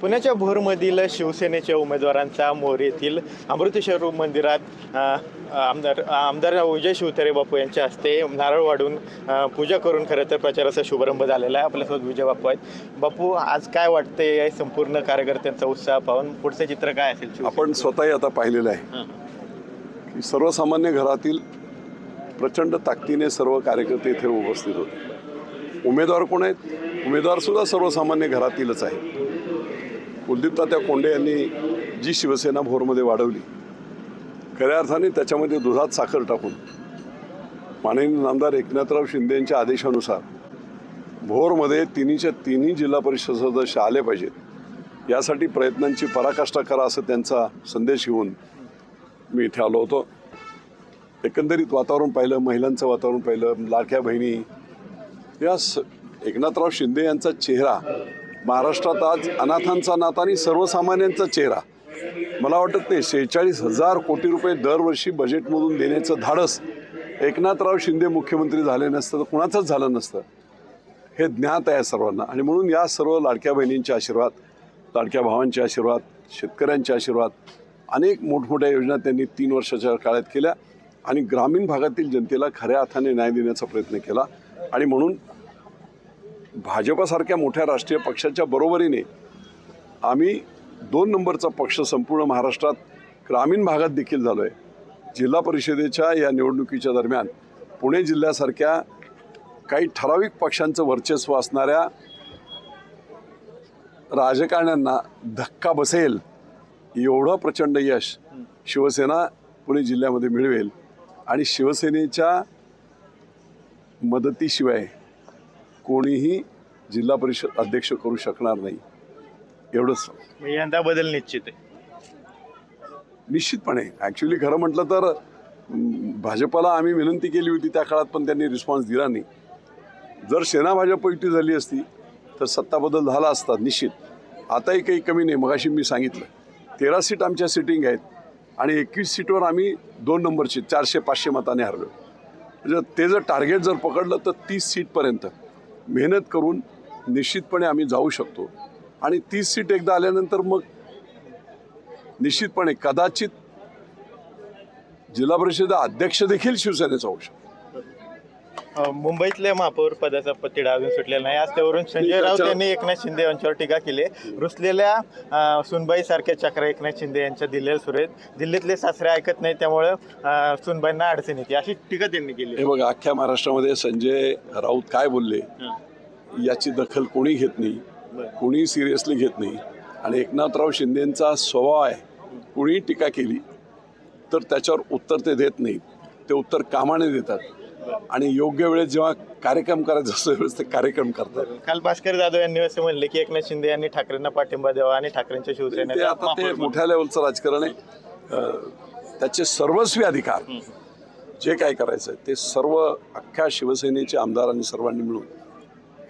पुण्याच्या भोरमधील शिवसेनेच्या उमेदवारांचा मोर येथील अमृतेश्वर मंदिरात आमदार विजय शिवतारे बापू यांच्या हस्ते नारळ वाढून पूजा करून खरं तर प्रचाराचा शुभारंभ झालेला आहे। आपल्यासोबत विजय बापू आहेत। बापू, आज काय वाटते संपूर्ण कार्यकर्त्यांचा उत्साह पाहून पुढचं चित्र काय असेल? आपण स्वतःही आता पाहिलेलं आहे की सर्वसामान्य घरातील प्रचंड ताकदीने सर्व कार्यकर्ते इथे उपस्थित होते। उमेदवार कोण आहेत? उमेदवार सुद्धा सर्वसामान्य घरातीलच आहे। कुलदीपतात्या कोंडे यांनी जी शिवसेना भोरमध्ये वाढवली, खऱ्या अर्थाने त्याच्यामध्ये दुधात साखर टाकून माननीय आमदार एकनाथराव शिंदे यांच्या आदेशानुसार भोरमध्ये तिन्ही जिल्हा परिषद सदस्य आले पाहिजेत यासाठी प्रयत्नांची पराकाष्ठा करा असं त्यांचा संदेश घेऊन मी इथे आलो होतो। एकंदरीत वातावरण पाहिलं, महिलांचं वातावरण पाहिलं, लाडक्या बहिणी, या एकनाथराव शिंदे यांचा चेहरा महाराष्ट्रात आज अनाथांचा नाता आणि सर्वसामान्यांचा चेहरा, मला वाटत नाही 46,000 कोटी रुपये दरवर्षी बजेटमधून देण्याचं धाडस एकनाथराव शिंदे मुख्यमंत्री झाले नसतं तर कुणाचंच झालं नसतं, हे ज्ञात आहे सर्वांना। आणि म्हणून या सर्व लाडक्या बहिणींचे आशीर्वाद, लाडक्या भावांचे आशीर्वाद, शेतकऱ्यांचे आशीर्वाद, अनेक मोठमोठ्या योजना त्यांनी 3 वर्षाच्या काळात केल्या आणि ग्रामीण भागातील जनतेला खऱ्या अर्थाने न्याय देण्याचा प्रयत्न केला। आणि म्हणून भाजपासारख्या मोठ्या राष्ट्रीय पक्षाच्या बरोबरीने आम्ही 2 नंबरचा पक्ष संपूर्ण महाराष्ट्रात ग्रामीण भागात देखील झालो आहे। जिल्हा परिषदेच्या या निवडणुकीच्या दरम्यान पुणे जिल्ह्यासारख्या काही ठराविक पक्षांचं वर्चस्व असणाऱ्या राजकारण्यांना धक्का बसेल एवढं प्रचंड यश शिवसेना पुणे जिल्ह्यामध्ये मिळवेल आणि शिवसेनेच्या मदतीशिवाय कोणीही जिल्हा परिषद अध्यक्ष करू शकणार नाही, एवढंच। यंदा बदल निश्चित आहे? निश्चितपणे। ॲक्च्युली खरं म्हटलं तर भाजपाला आम्ही विनंती केली होती त्या काळात, पण त्यांनी रिस्पॉन्स दिला नाही। जर सेना भाजप युती झाली असती तर सत्ता बदल झाला असता निश्चित। आताही काही कमी नाही। मगाशी मी सांगितलं 13 सीट आमच्या सिटिंग आहेत आणि 21 सीटवर आम्ही 2 नंबरची 400-500 मताने हरलो। म्हणजे ते जर टार्गेट जर पकडलं तर 30 सीटपर्यंत मेहनत करून निश्चितपणे आम्ही जाऊ शकतो। आणि 30 सीट एकदा आल्यानंतर मग निश्चितपणे कदाचित जिल्हा परिषद अध्यक्ष देखील शिवसेनेचा होऊ शकतो। मुंबईतल्या महापौर पदाचा तिढा अजून सुटलेला नाही। आज त्यावरून संजय राऊत यांनी एकनाथ शिंदे यांच्यावर टीका केली। रुसलेल्या सुनबाई सारख्या चक्रा एकनाथ शिंदे यांच्या दिल्लीला सुरू आहेत, दिल्लीतले सासरे ऐकत नाही त्यामुळे सुनबाईंना अडचण येते, अशी टीका त्यांनी केली। हे बघा, अख्ख्या महाराष्ट्रामध्ये संजय राऊत काय बोलले याची दखल कोणी घेत नाही, कोणी सिरियसली घेत नाही। आणि एकनाथराव शिंदेंचा स्वभाव आहे, कोणी टीका केली तर त्याच्यावर उत्तर ते देत नाहीत, ते उत्तर कामाने देतात आणि योग्य वेळेत जेव्हा कार्यक्रम करायचा असतो त्यावेळेस ते कार्यक्रम करतात। काल भास्कर जाधव यांनी असे म्हणले की एकनाथ शिंदे यांनी ठाकरेंना पाठिंबा द्यावा आणि ठाकरेंच्या शिवसेनेचा आता ते मोठ्या लेवलचं राजकारण आहे। त्याचे सर्वस्वी अधिकार जे काय करायचं आहे ते सर्व अख्ख्या शिवसेनेचे आमदार आणि सर्वांनी मिळून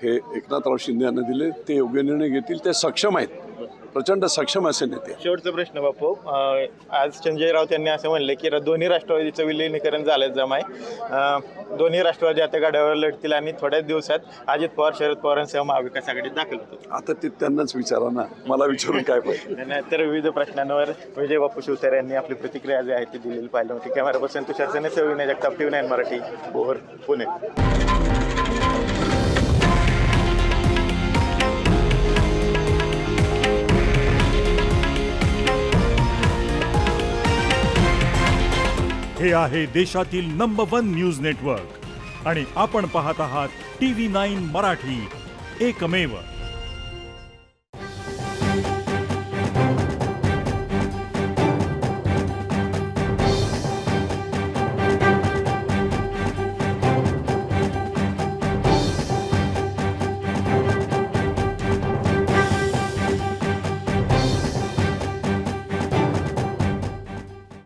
हे एकनाथराव शिंदे यांना दिले। ते योग्य निर्णय घेतील, ते सक्षम आहेत, प्रचंड सक्षम असे नेते। शेवटचा प्रश्न बापू, आज संजय राऊत यांनी असं म्हणले की दोन्ही राष्ट्रवादीचं विलिनीकरण झालं जमाय, दोन्ही राष्ट्रवादी आता गाड्यावर लढतील आणि थोड्याच दिवसात अजित पवार शरद पवारांसह महाविकास आघाडीत दाखल होतो। आता ते त्यांनाच विचारा ना, मला विचारून काय पाहिजे। तर विविध प्रश्नांवर विजय बापू शिवतारे यांनी आपली प्रतिक्रिया जी आहे ती दिलेली पाहिली होती। कॅमेरा पर्सन तुषार सेने, विनय जगताप, TV9 मराठी, भोर, पुणे। हे आहे देशातील नंबर 1 न्यूज नेटवर्क आणि आपण पाहत आहात TV9 मराठी, एकमेव।